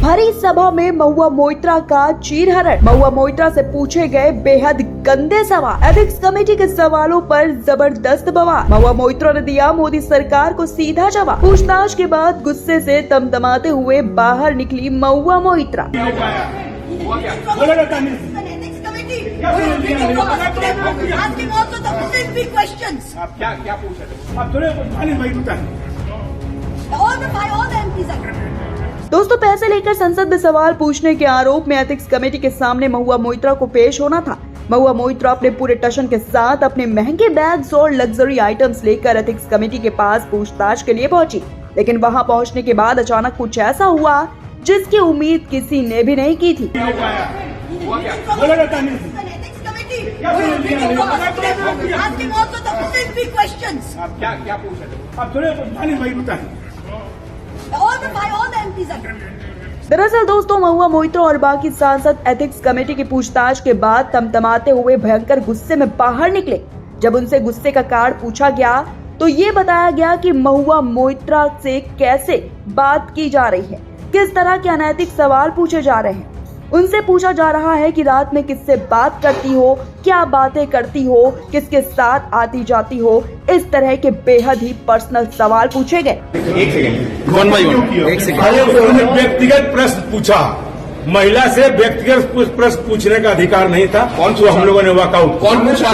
भरी सभा में महुआ मोइत्रा का चीरहरण। महुआ मोइत्रा से पूछे गए बेहद गंदे सवाल। एथिक्स कमेटी के सवालों पर जबरदस्त बवाल। महुआ मोइत्रा ने दिया मोदी सरकार को सीधा जवाब। पूछताछ के बाद गुस्से से तमतमाते हुए बाहर निकली महुआ मोइत्रा। क्या पूछ रहे? दोस्तों, पैसे लेकर संसद में सवाल पूछने के आरोप में एथिक्स कमेटी के सामने महुआ मोइत्रा को पेश होना था। महुआ मोइत्रा अपने पूरे टशन के साथ अपने महंगे बैग्स और लग्जरी आइटम्स लेकर एथिक्स कमेटी के पास पूछताछ के लिए पहुंची। लेकिन वहां पहुंचने के बाद अचानक कुछ ऐसा हुआ जिसकी उम्मीद किसी ने भी नहीं की थी। क्या पूछ रहे? दरअसल दोस्तों, महुआ मोइत्रा और बाकी सांसद एथिक्स कमेटी की पूछताछ के बाद तमतमाते हुए भयंकर गुस्से में बाहर निकले। जब उनसे गुस्से का कारण पूछा गया तो ये बताया गया कि महुआ मोइत्रा से कैसे बात की जा रही है, किस तरह के अनैतिक सवाल पूछे जा रहे हैं। उनसे पूछा जा रहा है कि रात में किससे बात करती हो, क्या बातें करती हो, किसके साथ आती जाती हो। इस तरह के बेहद ही पर्सनल सवाल पूछे गए। एक सेकंड। व्यक्तिगत प्रश्न पूछा, महिला से व्यक्तिगत प्रश्न पूछने का अधिकार नहीं था। कौन सा हम लोगों ने वॉकआउट? कौन पूछा?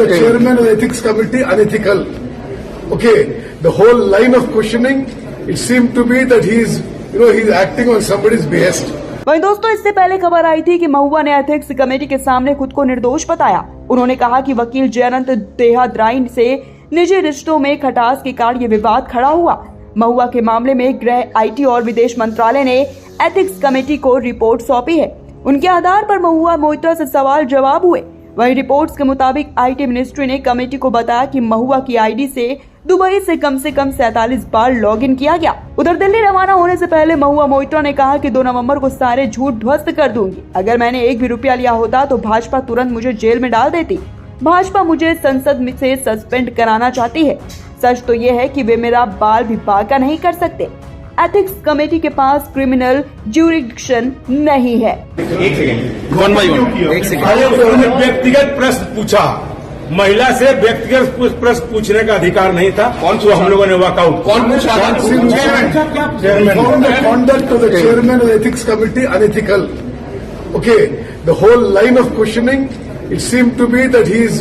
Chairman of ethics committee unethical. Okay, the whole line of questioning it seem to be that he is he's acting on somebody's behest. वहीं दोस्तों, इससे पहले खबर आई थी कि महुआ ने एथिक्स कमेटी के सामने खुद को निर्दोष बताया। उन्होंने कहा कि वकील जयंत देहाद्राई से निजी रिश्तों में खटास के कारण ये विवाद खड़ा हुआ। महुआ के मामले में गृह, IT और विदेश मंत्रालय ने एथिक्स कमेटी को रिपोर्ट सौंपी है। उनके आधार पर महुआ मोइत्रा से सवाल जवाब हुए। वहीं रिपोर्ट्स के मुताबिक IT मिनिस्ट्री ने कमेटी को बताया कि महुआ की ID से दुबई से कम 47 बार लॉगिन किया गया। उधर दिल्ली रवाना होने से पहले महुआ मोइत्रा ने कहा कि 2 नवंबर को सारे झूठ ध्वस्त कर दूंगी। अगर मैंने 1 भी रुपया लिया होता तो भाजपा तुरंत मुझे जेल में डाल देती। भाजपा मुझे संसद से सस्पेंड कराना चाहती है। सच तो ये है कि वे मेरा बाल भी बांका नहीं कर सकते। एथिक्स कमेटी के पास क्रिमिनल ज्यूरिडिक्शन नहीं है। एक सेकंड। व्यक्तिगत प्रश्न पूछा, महिला से व्यक्तिगत प्रश्न पूछने का अधिकार नहीं था। कौन सा हम लोगों ने वॉकआउट? कौन पूछा? Chairman of ethics committee unethical. Okay, the whole line of questioning it seem to be that he is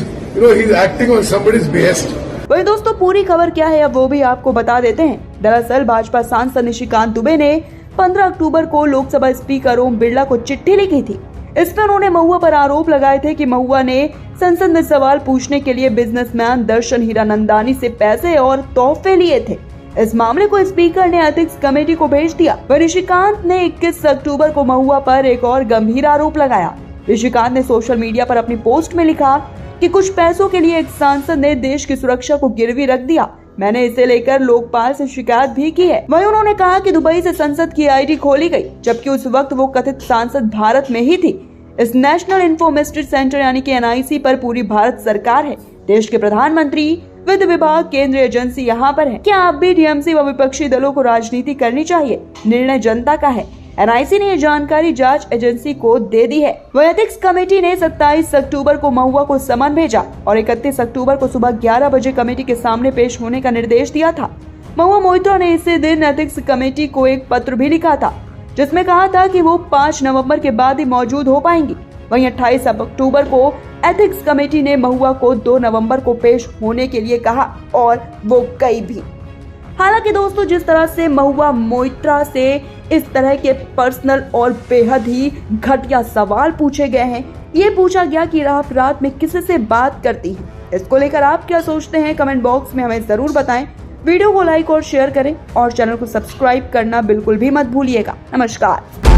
acting on somebody's behest. वही दोस्तों, पूरी खबर क्या है अब वो भी आपको बता देते हैं। दरअसल भाजपा सांसद निशिकांत दुबे ने 15 अक्टूबर को लोकसभा स्पीकर ओम बिरला को चिट्ठी लिखी थी। इसमें उन्होंने महुआ पर आरोप लगाए थे कि महुआ ने संसद में सवाल पूछने के लिए बिजनेसमैन दर्शन हीरानंदानी से पैसे और तोहफे लिए थे। इस मामले को स्पीकर ने एथिक्स कमेटी को भेज दिया। निशिकांत ने 21 अक्टूबर को महुआ पर एक और गंभीर आरोप लगाया। निशिकांत ने सोशल मीडिया पर अपनी पोस्ट में लिखा कि कुछ पैसों के लिए एक सांसद ने देश की सुरक्षा को गिरवी रख दिया। मैंने इसे लेकर लोकपाल से शिकायत भी की है। वहीं उन्होंने कहा कि दुबई से संसद की ID खोली गई, जबकि उस वक्त वो कथित सांसद भारत में ही थी। इस नेशनल इन्फॉर्मेटिव सेंटर यानी कि NIC पर पूरी भारत सरकार है। देश के प्रधानमंत्री, वित्त विभाग, केंद्रीय एजेंसी यहाँ पर है। क्या आप भी TMC व विपक्षी दलों को राजनीति करनी चाहिए? निर्णय जनता का है। NIC ने ये जानकारी जांच एजेंसी को दे दी है। वह एथिक्स कमेटी ने 27 अक्टूबर को महुआ को समन भेजा और 31 अक्टूबर को सुबह 11 बजे कमेटी के सामने पेश होने का निर्देश दिया था। महुआ मोइत्रा ने इसी दिन एथिक्स कमेटी को एक पत्र भी लिखा था, जिसमें कहा था कि वो 5 नवंबर के बाद ही मौजूद हो पाएंगी। वहीं 28 अक्टूबर को एथिक्स कमेटी ने महुआ को 2 नवंबर को पेश होने के लिए कहा और वो गई भी। हालांकि दोस्तों, जिस तरह से महुआ मोइत्रा से इस तरह के पर्सनल और बेहद ही घटिया सवाल पूछे गए हैं, ये पूछा गया कि आप रात में किसी से बात करती हैं। इसको लेकर आप क्या सोचते हैं? कमेंट बॉक्स में हमें जरूर बताएं। वीडियो को लाइक और शेयर करें और चैनल को सब्सक्राइब करना बिल्कुल भी मत भूलिएगा। नमस्कार।